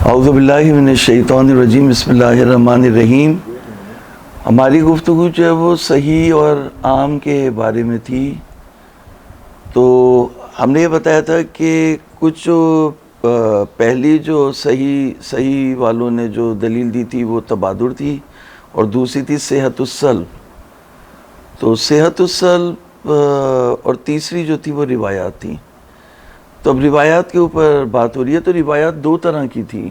اعوذ باللہ من الشیطان الرجیم، بسم اللہ الرحمن الرحیم۔ ہماری گفتگو جو ہے وہ صحیح اور عام کے بارے میں تھی۔ تو ہم نے یہ بتایا تھا کہ کچھ جو پہلی جو صحیح والوں نے جو دلیل دی تھی وہ تبادر تھی، اور دوسری تھی صحت السلب۔ تو صحت السلب اور تیسری جو تھی وہ روایات تھی۔ تو اب روایات کے اوپر بات ہو رہی ہے۔ تو روایات دو طرح کی تھی،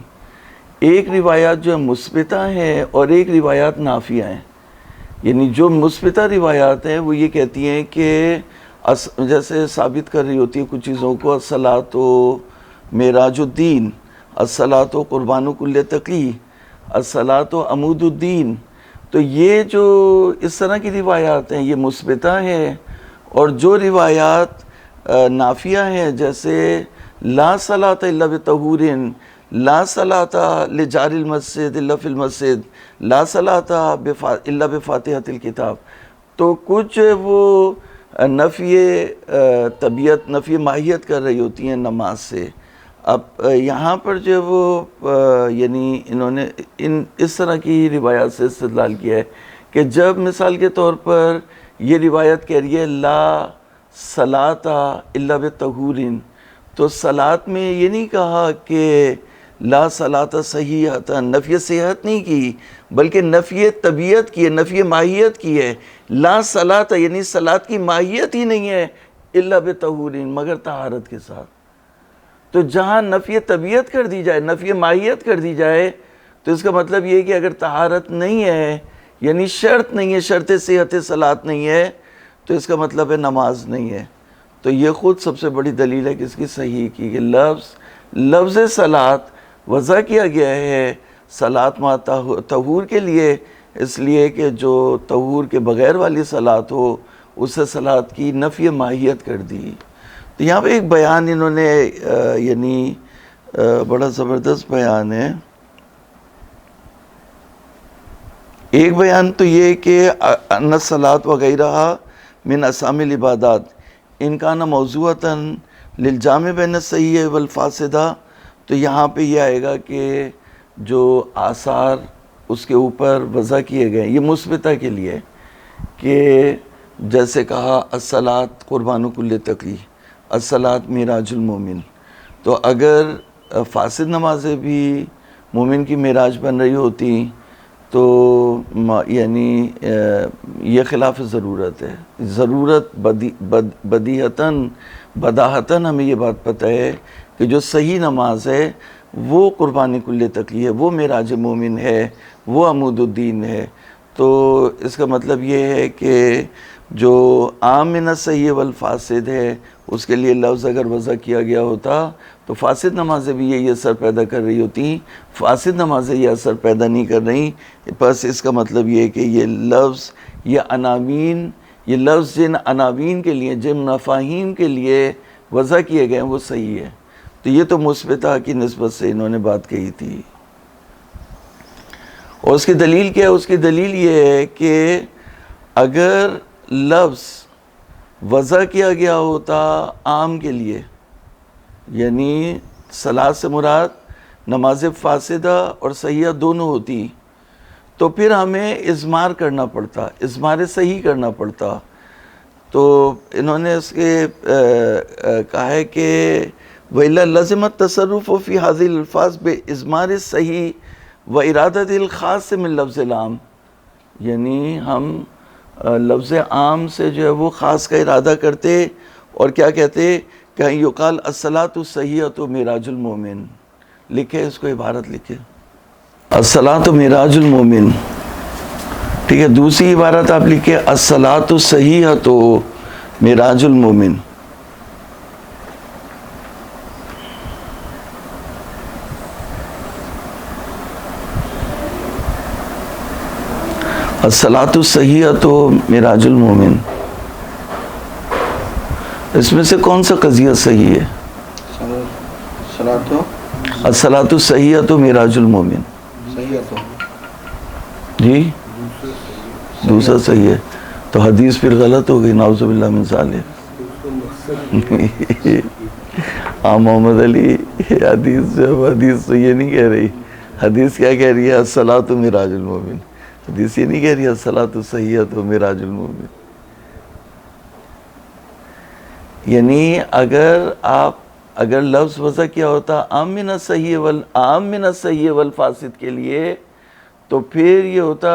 ایک روایات جو مثبتہ ہیں اور ایک روایات نافیہ ہیں۔ یعنی جو مثبتہ روایات ہیں وہ یہ کہتی ہیں کہ جیسے ثابت کر رہی ہوتی ہے کچھ چیزوں کو، الصلاۃ معراج الدین، الصلاۃ قربان کل تقی، الصلاۃ عمود الدین۔ تو یہ جو اس طرح کی روایات ہیں یہ مثبتہ ہیں، اور جو روایات نافیہ ہیں جیسے لا صلاۃ الا بطہور، لا صلاۃ لجار المسجد الا فی المسجد، لا صلاۃ الا بفاتحۃ الکتاب، تو کچھ وہ نفی طبیعت، نفی ماہیت کر رہی ہوتی ہیں نماز سے۔ اب یہاں پر جو وہ یعنی انہوں نے اس طرح کی روایات سے استدلال کیا ہے کہ جب مثال کے طور پر یہ روایت کہہ رہی ہے لا صلاۃ الا بطہور، تو صلاۃ میں یہ نہیں کہا کہ لا صلاۃ صحیحۃ، نفی صحت نہیں کی بلکہ نفی طبیعت کی ہے، نفی ماہیت کی ہے۔ لا صلاۃ یعنی صلاۃ کی ماہیت ہی نہیں ہے الا بطہور، مگر طہارت کے ساتھ۔ تو جہاں نفی طبیعت کر دی جائے، نفی ماہیت کر دی جائے، تو اس کا مطلب یہ ہے کہ اگر طہارت نہیں ہے یعنی شرط نہیں ہے، شرط صحت صلاۃ نہیں ہے، تو اس کا مطلب ہے نماز نہیں ہے۔ تو یہ خود سب سے بڑی دلیل ہے کہ اس کی صحیح کی کہ لفظ صلاۃ وضع کیا گیا ہے صلاۃ ما طہور کے لیے، اس لیے کہ جو طہور کے بغیر والی صلاۃ ہو اسے صلاۃ کی نفی ماہیت کر دی۔ تو یہاں پہ ایک بیان انہوں نے یعنی بڑا زبردست بیان ہے۔ ایک بیان تو یہ کہ ان الصلاۃ وغیرہ من اسامی العبادات ان کان موضوعۃ للجامع بین الصحیح والفاسدہ، تو یہاں پہ یہ آئے گا کہ جو آثار اس کے اوپر وضع کیے گئے یہ مثبتہ کے لیے، کہ جیسے کہا الصلاۃ قربان کل تقی، الصلاۃ معراج المومن، تو اگر فاسد نمازیں بھی مومن کی معراج بن رہی ہوتی تو یعنی یہ خلاف ضرورت ہے۔ ضرورت بداہتاً ہمیں یہ بات پتہ ہے کہ جو صحیح نماز ہے وہ قربانی کل تقی ہے، وہ معراج مومن ہے، وہ عمود الدین ہے۔ تو اس کا مطلب یہ ہے کہ جو عام من الصحیح والفاسد ہے اس کے لیے لفظ اگر وضع کیا گیا ہوتا تو فاسد نمازیں بھی یہی اثر پیدا کر رہی ہوتی، فاسد نمازیں یہ اثر پیدا نہیں کر رہی۔ بس اس کا مطلب یہ ہے کہ یہ لفظ، یہ عناوین، یہ لفظ جن عناوین کے لیے، جن مفاہیم کے لیے وضع کیے گئے ہیں وہ صحیح ہے۔ تو یہ تو مثبتہ کی نسبت سے انہوں نے بات کہی تھی۔ اور اس کی دلیل کیا ہے؟ اس کی دلیل یہ ہے کہ اگر لفظ وضع کیا گیا ہوتا عام کے لیے، یعنی صلاۃ سے مراد نماز فاسدہ اور صحیحہ دونوں ہوتی، تو پھر ہمیں اضمار کرنا پڑتا، اضمار صحیح کرنا پڑتا۔ تو انہوں نے اس کے کہا ہے کہ وَإِلَّا لَزِمَ التَّصَرُّفُ فِي هَذِهِ الْأَلْفَاظِ بِإِضْمَارِ الصَّحِيحِ وَإِرَادَةِ الْخَاصِّ مِنْ لَفْظِ الْعَامِ، یعنی ہم لفظ عام سے جو ہے وہ خاص کا ارادہ کرتے اور کیا کہتے کہ یقال الصلاۃ الصحیحۃ معراج المومن، لکھے اس کو عبارت لکھے الصلاۃ معراج المومن، ٹھیک ہے۔ دوسری عبارت آپ لکھے الصلاۃ الصحیحۃ معراج المومن۔ الصلاۃ الصحیحۃ معراج المومن، اس میں سے کون سا قضیہ صحیح ہے؟ الصلاۃ الصحیحۃ معراج المومن، جی دوسرا صحیح ہے، تو حدیث پھر غلط ہو گئی، نعوذ باللہ من ذالک۔ محمد علی یہ حدیث تو یہ نہیں کہہ رہی. حدیث کیا کہہ رہی ہے؟ الصلاۃ معراج المومن. حدیث یہ نہیں کہہ رہی ہے الصلاۃ صحیحۃ معراج المومن. یعنی اگر لفظ وضع کیا ہوتا عام من الصحیح والفاسد کے لیے تو پھر یہ ہوتا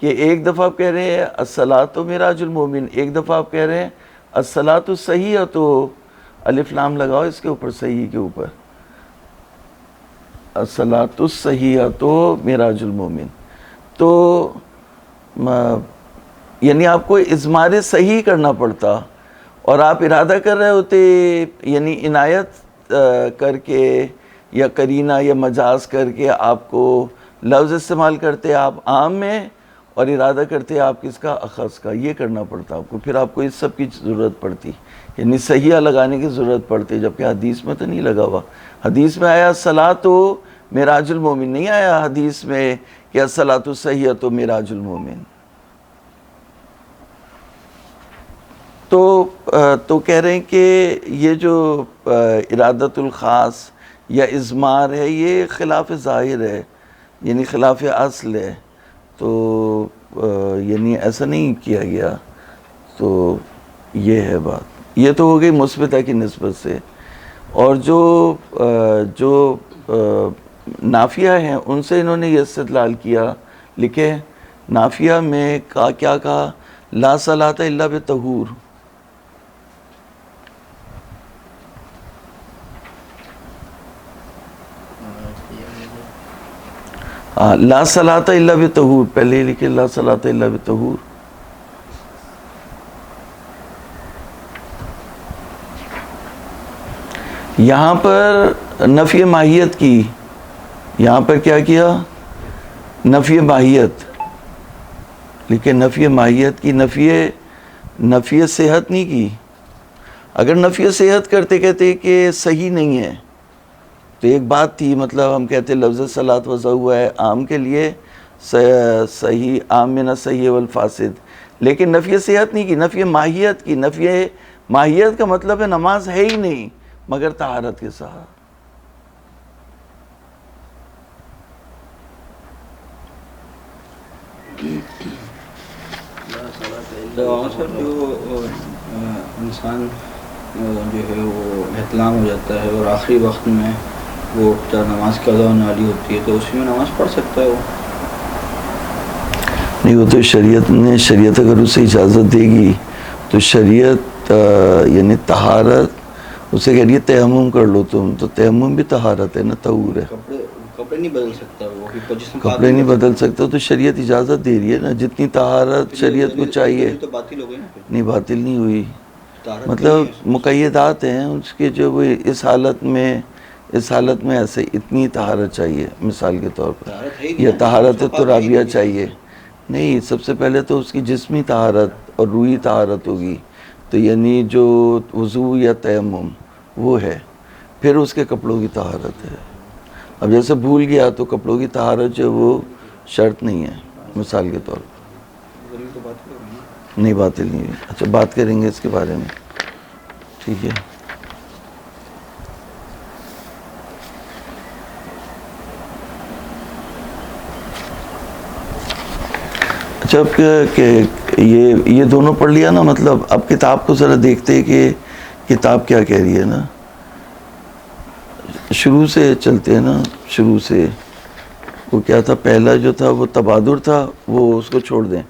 کہ ایک دفعہ آپ کہہ رہے ہیں الصلاۃ معراج المومن، ایک دفعہ آپ کہہ رہے ہیں الصلاۃ الصحیحہ، تو الف لام لگاؤ اس کے اوپر، صحیح کے اوپر، الصلاۃ الصحیحہ تو معراج المومن. تو یعنی آپ کو اضمار صحیح کرنا پڑتا، اور آپ ارادہ کر رہے ہوتے یعنی عنایت کر کے یا قرینہ یا مجاز کر کے آپ کو لفظ استعمال کرتے آپ عام میں، اور ارادہ کرتے آپ کس کا؟ اخص کا. یہ کرنا پڑتا آپ کو، پھر آپ کو اس سب کی ضرورت پڑتی، یعنی صحیحہ لگانے کی ضرورت پڑتی، جبکہ حدیث میں تو نہیں لگا ہوا. حدیث میں آیا الصلاۃ معراج المومن، نہیں آیا حدیث میں کہ الصلاۃ الصحیحۃ معراج المومن. تو کہہ رہے ہیں کہ یہ جو ارادت الخاص یا اضمار ہے یہ خلاف ظاہر ہے، یعنی خلاف اصل ہے. تو یعنی ایسا نہیں کیا گیا. تو یہ ہے بات. یہ تو ہو گئی مثبتہ کی نسبت سے. اور جو نافیہ ہیں ان سے انہوں نے یہ استدلال کیا، لکھے نافیہ میں کیا کہا؟ لا صلاۃ الا بطہور. لا صلاۃ الا بطہور، پہلے ہی لکھے لا صلاۃ الا بطہور. یہاں پر نفی ماہیت کی، یہاں پر کیا کیا؟ نفی ماہیت لکھے، نفی ماہیت کی، نفی صحت نہیں کی. اگر نفی صحت کرتے کہتے کہ صحیح نہیں ہے تو ایک بات تھی، مطلب ہم کہتے لفظ صلاۃ وضع ہوا ہے عام کے لیے، صحیح عام من الصحیح والفاسد، لیکن نفی صحت نہیں کی، نفی ماہیت کی. نفی ماہیت کا مطلب ہے نماز ہے ہی نہیں مگر طہارت کے ساتھ. جو انسان جو ہے وہ احتلام ہو جاتا ہے اور آخری وقت میں وہ نماز قضا ہونے والی ہوتی ہے تو اسی میں نماز پڑھ سکتا ہے وہ؟ نہیں، وہ تو شریعت اگر اسے اجازت دے گی تو شریعت یعنی طہارت اسے کہہ رہی ہے تیمم کر لو تم، تو تیمم بھی طہارت ہے نا، طہور ہے. کپڑے نہیں بدل سکتا وہ، کپڑے نہیں بدل سکتا تو شریعت اجازت دے رہی ہے نا، جتنی طہارت شریعت کو چاہیے. تو باطل ہو گئی نا؟ نہیں، باطل نہیں ہوئی. مطلب مقیدات ہیں اس کے، جو وہ اس حالت میں ایسے اتنی طہارت چاہیے، مثال کے طور پر یا طہارت ترابیہ چاہیے. نہیں، سب سے پہلے تو اس کی جسمی طہارت اور روحی طہارت ہوگی، تو یعنی جو وضو یا تیمم وہ ہے، پھر اس کے کپڑوں کی طہارت ہے. اب جیسے بھول گیا تو کپڑوں کی طہارت جو وہ شرط نہیں ہے، مثال کے طور پر. نہیں، باطل نہیں ہے. اچھا، بات کریں گے اس کے بارے میں، ٹھیک ہے. اچھا، اب کہ یہ دونوں پڑھ لیا نا، مطلب اب کتاب کو ذرا دیکھتے کہ کتاب کیا کہہ رہی ہے نا. شروع سے چلتے ہیں نا، شروع سے. وہ کیا تھا؟ پہلا جو تھا وہ تبادر تھا، وہ اس کو چھوڑ دیں.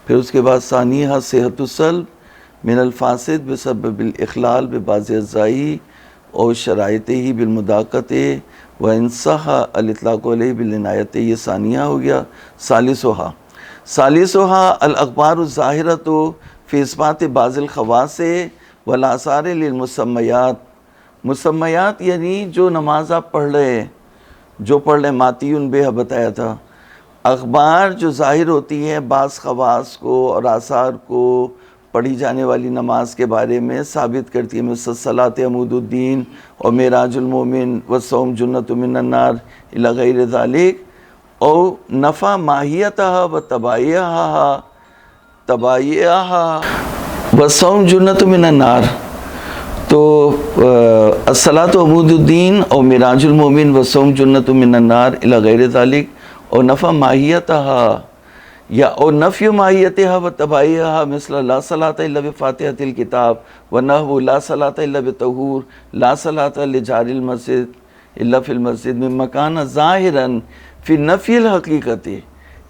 پھر اس کے بعد ثانیہ صحت السلب من الفاسد بسبب الاخلال ببعض اجزائی اور شرائط ہی بالمداقت و انصح الاطلاق علیہ بالعنایت، یہ ثانیہ ہو گیا. ثالثھا الاخبار الظاہرۃ فی اثبات بعض الخواص والآثار للمسمیات. مسمیات یعنی جو نماز آپ پڑھ رہے ہیں، ماتیون بے بتایا تھا. اخبار جو ظاہر ہوتی ہیں بعض خواص کو اور آثار کو پڑھی جانے والی نماز کے بارے میں ثابت کرتی ہے، مثل صلاۃ عمود الدین اور معراج المومن والصوم جنۃ من النار الی غیر ذالک، او نفع ماہیتہ و تبعیہہ والصوم جنۃ من النار. تو الصلاۃ عمود الدین اور معراج المومن وصوم جنت من النار الی غیر ذالک اور نفع ماہیتہا یا اور نفی ماہیتہا و تبعیہا مثل لا صلاۃ الا بفاتحۃ الکتاب ونحو لا صلاۃ الا بطہور لا صلاۃ لجار المسجد الا فی المسجد من مکان ظاہرا فی نفی الحقیقت.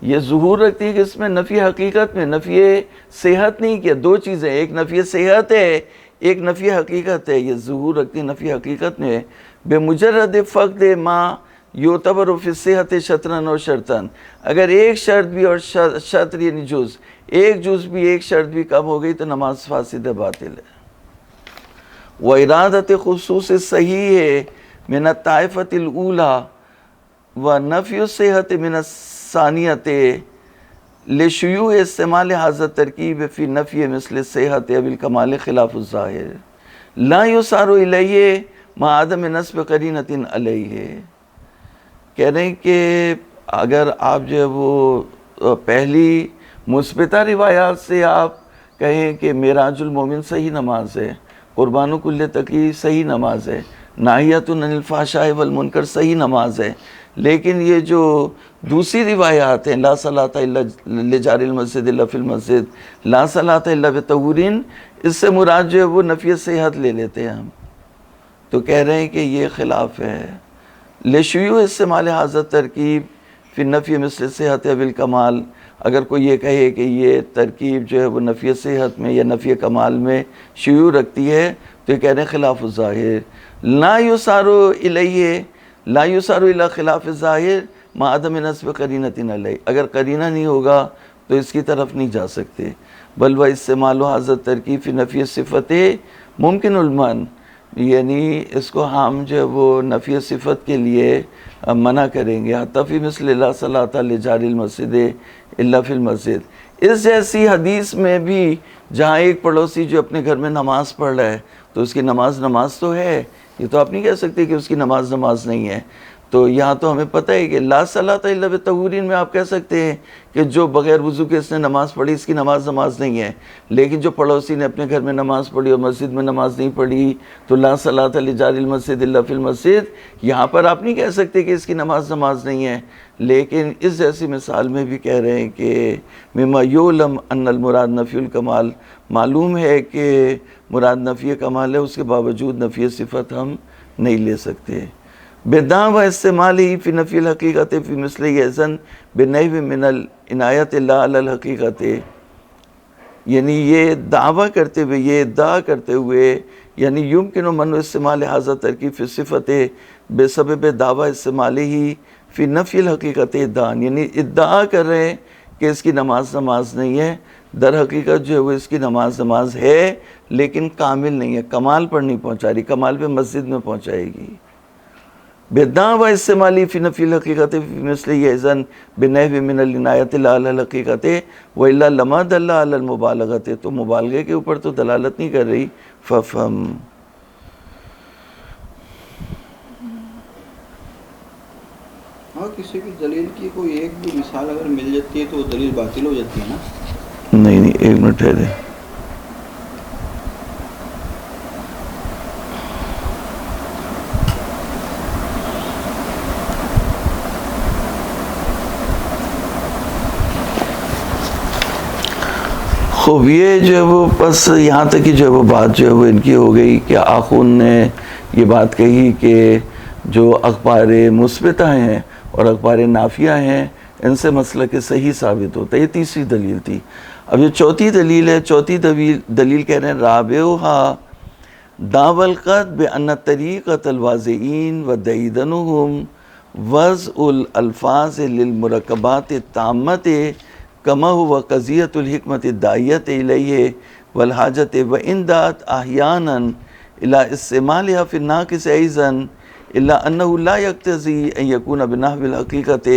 یہ ظہور رکھتی ہے کہ اس میں نفی حقیقت میں، نفی صحت نہیں کیا. دو چیزیں، ایک نفی صحت ہے، ایک نفی حقیقت ہے. یہ ظہور رکھتی ہے نفی حقیقت میں بے مجرد فقد ما یعتبر فی الصحت شطرن اور شرطن. اگر ایک شرط بھی اور شطر یعنی جز، ایک جز بھی ایک شرط بھی کم ہو گئی تو نماز فاسد باطل ہے. وَإِرَادَةِ خصوص صحیح من الطائفة الأولى ونفی الصحت من الثانیۃ لشیوع استعمال هذا الترکیب فی نفی مثل الصحت او الکمال خلاف الظاہر لا یصار الیہ مع عدم نصب قرینۃ علیہ. کہہ رہے ہیں کہ اگر آپ جو ہے وہ پہلی مثبتہ روایات سے آپ کہیں کہ معراج المومن صحیح نماز ہے، قربان کل تقی صحیح نماز ہے، ناہیۃ عن الفحشاء والمنکر صحیح نماز ہے، لیکن یہ جو دوسری روایات ہیں لا صلاۃ الا لجار المسجد الا فی المسجد، لا صلاۃ الا بطہور، اس سے مراد جو ہے وہ نفی صحت لے لیتے ہیں ہم. تو کہہ رہے ہیں کہ یہ خلاف ہے. لشیوع استعمال حاضر ترکیب فی نفی مثل صحت او الکمال. اگر کوئی یہ کہے کہ یہ ترکیب جو ہے وہ نفی صحت میں یا نفی کمال میں شیوع رکھتی ہے تو یہ کہہ رہے ہیں خلاف الظاہر. لا یصار الیہ لا یصار الی خلاف الظاہر مع عدم نصب قرینۃ علیہ. اگر قرینہ نہیں ہوگا تو اس کی طرف نہیں جا سکتے. بل و استعمال حاضر ترکیب فی نفی صفت ممکن المن، یعنی اس کو ہم جو ہے وہ نفی صفت کے لیے منع کریں گے. حتی فی مثل لا صلاۃ لجار المسجد الا فی المسجد. اس جیسی حدیث میں بھی جہاں ایک پڑوسی جو اپنے گھر میں نماز پڑھ رہا ہے تو اس کی نماز تو ہے، یہ تو آپ نہیں کہہ سکتے کہ اس کی نماز نہیں ہے. تو یہاں تو ہمیں پتہ ہے کہ لا صلاۃ الا بطہورین میں آپ کہہ سکتے ہیں کہ جو بغیر وضو کے اس نے نماز پڑھی اس کی نماز نہیں ہے، لیکن جو پڑوسی نے اپنے گھر میں نماز پڑھی اور مسجد میں نماز نہیں پڑھی تو لا صلاۃ لجار المسجد الا فی المسجد، یہاں پر آپ نہیں کہہ سکتے کہ اس کی نماز نہیں ہے. لیکن اس جیسی مثال میں بھی کہہ رہے ہیں کہ مما یعلم ان المراد نفی الکمال، معلوم ہے کہ مراد نفی کمال ہے، اس کے باوجود نفی صفت ہم نہیں لے سکتے. بدعوی استعمالی فی نفی الحقیقت فی مثل یزن بنحو من العنایت لا علی الحقیقت. یعنی یہ دعویٰ کرتے ہوئے، یہ ادعا کرتے ہوئے، یعنی یمکن منع استعمال حاضر ترکیب فی صفت بسبب دعویٰ استعمالی ہی فی نفی الحقیقت ادعا. یعنی ادعا کر رہے ہیں کہ اس کی نماز نہیں ہے، در حقیقت جو ہے وہ اس کی نماز ہے لیکن کامل نہیں ہے، کمال پر نہیں پہنچا رہی، کمال پہ مسجد میں پہنچائے گی. بدعوی استعمالی فی نفی الحقیقت فی مثل یزن بنحو من العنایت لا علی الحقیقت والا لما دل علی المبالغت. تو مبالغے کے اوپر تو دلالت نہیں کر رہی. ففہم. ہاں، کسی کی دلیل کی کوئی ایک بھی مثال اگر مل جاتی ہے تو وہ دلیل باطل ہو جاتی ہے نا. نہیں ایک منٹ ٹھہرے. خوب یہ جو ہے وہ بس یہاں تک کہ جو ہے وہ بات جو ہے وہ ان کی ہو گئی کہ آخون نے یہ بات کہی کہ جو اخبار مثبتہ ہیں اور اخبار نافیہ ہیں ان سے مسئلہ کہ صحیح ثابت ہوتا ہے. یہ تیسری دلیل تھی. اب یہ چوتھی دلیل ہے. چوتھی دلیل کہہ رہے ہیں رابعہا دعوی القطع بان طریقۃ الواضعین ودیدنہم وضع الالفاظ للمرکبات التامۃ کما ہوا قضیۃ الحکمت الداعیۃ الیہ والحاجت وان دعت احیانا الی استعمالها فی الناقص ایضا الا انہ لا یقتضی ان یکون بنحو الحقیقت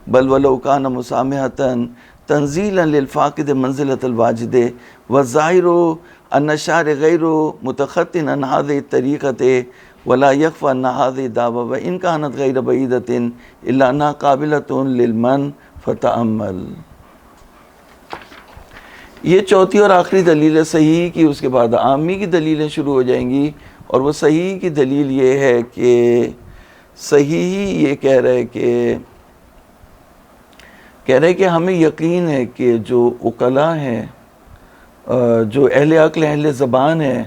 بل ولو کان مسامحۃ تنزیلا للفاقد منزلۃ الواجد والظاہر ان الشارع غیر متخط عن هذه الطریقۃ ولا یخفى ان هذه الدعوى وان كانت غیر بعیدۃ الا انها قابلۃ للمن فتأمل. یہ چوتھی اور آخری دلیل ہے صحیح کی. اس کے بعد عامی کی دلیلیں شروع ہو جائیں گی اور وہ صحیح کی دلیل یہ ہے کہ صحیح یہ کہہ رہے کہ ہمیں یقین ہے کہ جو عقلاء ہیں، جو اہل عقل اہل زبان ہیں،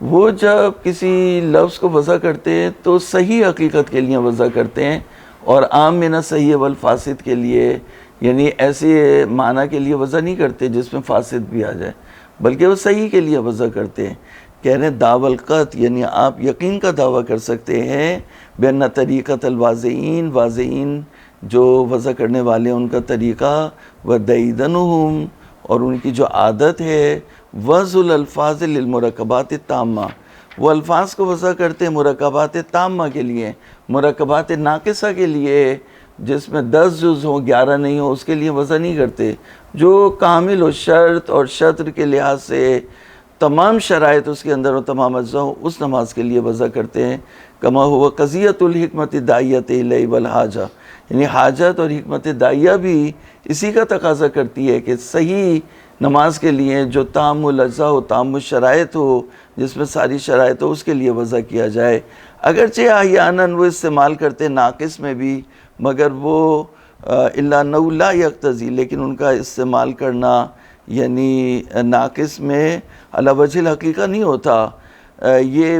وہ جب کسی لفظ کو وضع کرتے ہیں تو صحیح حقیقت کے لیے وضع کرتے ہیں، اور عام میں نہ صحیح والفاسد کے لیے، یعنی ایسے معنی کے لیے وضع نہیں کرتے جس میں فاسد بھی آ جائے، بلکہ وہ صحیح کے لیے وضع کرتے ہیں۔ کہہ رہے ہیں دعوی القط، یعنی آپ یقین کا دعویٰ کر سکتے ہیں بأن طریقۃ الواضعین، واضعین جو وضع کرنے والے ان کا طریقہ، ودیدنہم، اور ان کی جو عادت ہے، وضع الالفاظ للمرکبات التامہ، وہ الفاظ کو وضع کرتے ہیں مرکبات تامہ کے لیے، مرکبات ناقصہ کے لیے جس میں 10 جز ہوں 11 نہیں ہو، اس کے لیے وضع نہیں کرتے، جو کامل و شرط اور شطر کے لحاظ سے تمام شرائط اس کے اندر اور تمام اجزاء ہوں، اس نماز کے لیے وضع کرتے ہیں۔ کما ہوا قضیۃ الحکمت داعیۃ الیہ والحاجہ، یعنی حاجت اور حکمت داعیہ بھی اسی کا تقاضا کرتی ہے کہ صحیح نماز کے لیے جو تام الاجزاء ہو، تام الشرائط ہو، جس میں ساری شرائط ہو، اس کے لیے وضع کیا جائے۔ اگرچہ احیاناً وہ استعمال کرتے ناقص میں بھی، مگر وہ الا انہ لا یقتضی، لیکن ان کا استعمال کرنا یعنی ناقص میں علی وجہ الحقیقہ نہیں ہوتا، یہ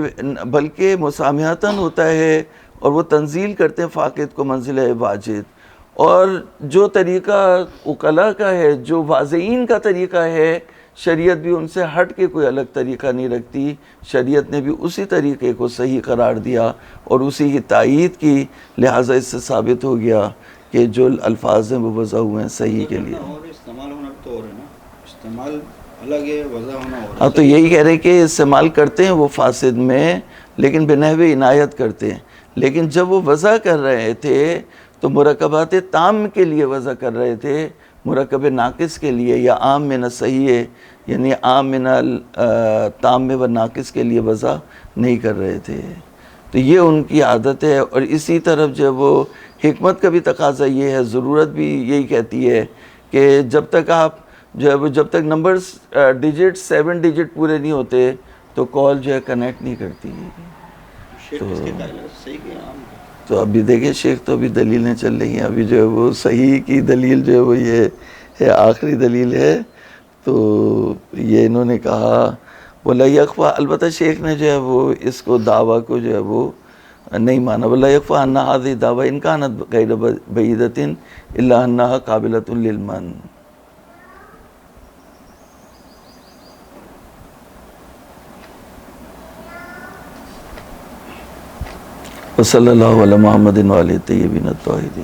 بلکہ مسامحتاً ہوتا ہے، اور وہ تنزیل کرتے ہیں فاقد کو منزلہ واجد۔ اور جو طریقہ عقلاء کا ہے، جو واضعین کا طریقہ ہے، شریعت بھی ان سے ہٹ کے کوئی الگ طریقہ نہیں رکھتی، شریعت نے بھی اسی طریقے کو صحیح قرار دیا اور اسی کی تائید کی، لہٰذا اس سے ثابت ہو گیا کہ جو الفاظ ہیں وہ وضع ہوئے ہیں صحیح کے لیے۔ اور استعمال ہونا بھی تو اور ہے نا، استعمال الگ ہے، وضع ہونا اور ہے۔ ہاں، تو یہی کہہ رہے کہ استعمال کرتے ہیں وہ فاسد میں، لیکن بنحو عنایت کرتے ہیں، لیکن جب وہ وضع کر رہے تھے تو مرکبات تام کے لیے وضع کر رہے تھے، مرکب ناقص کے لیے، یا عام من الصحیح ہے، یعنی عام من تام و ناقص کے لیے وضع نہیں کر رہے تھے۔ تو یہ ان کی عادت ہے، اور اسی طرف جب وہ حکمت کا بھی تقاضا یہ ہے، ضرورت بھی یہی کہتی ہے کہ جب تک نمبرز ڈیجٹ 7 ڈیجٹ پورے نہیں ہوتے تو کال جو ہے کنیکٹ نہیں کرتی۔ شیخ کس کے قائل ہے؟ صحیح کہ عام؟ تو ابھی دیکھیں شیخ تو ابھی دلیلیں چل رہی ہیں، ابھی جو ہے وہ صحیح کی دلیل جو ہے وہ یہ ہے، آخری دلیل ہے۔ تو یہ انہوں نے کہا وَلَا يَخْفَى، البتہ شیخ نے جو ہے وہ اس کو دعویٰ کو جو ہے وہ نہیں مانا، وَلَا يَخْفَى أَنَّ هَذِهِ دَعْوَى إِنْ كَانَتْ غَيْرَ بَعِيدَةٍ إِلَّا أَنَّهَا قَابِلَةٌ لِلْمَنْعِ۔ وصلی اللہ علی محمد وآلہ الطیبین الطاہرین۔